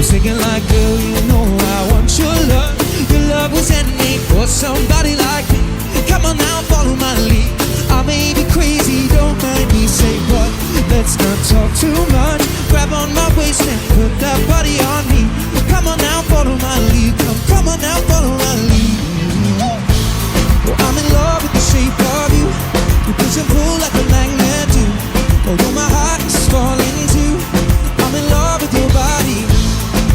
I'm singing like, girl, you know I want your love. Your love was handmade for somebody like me. Come on now, follow my lead. I may be crazy, don't mind me. Say what? Let's not talk too much. Grab on my waist and put that body on me. Come on now, follow my lead. Come on now, follow my lead. Well, I'm in love with the shape of you. You push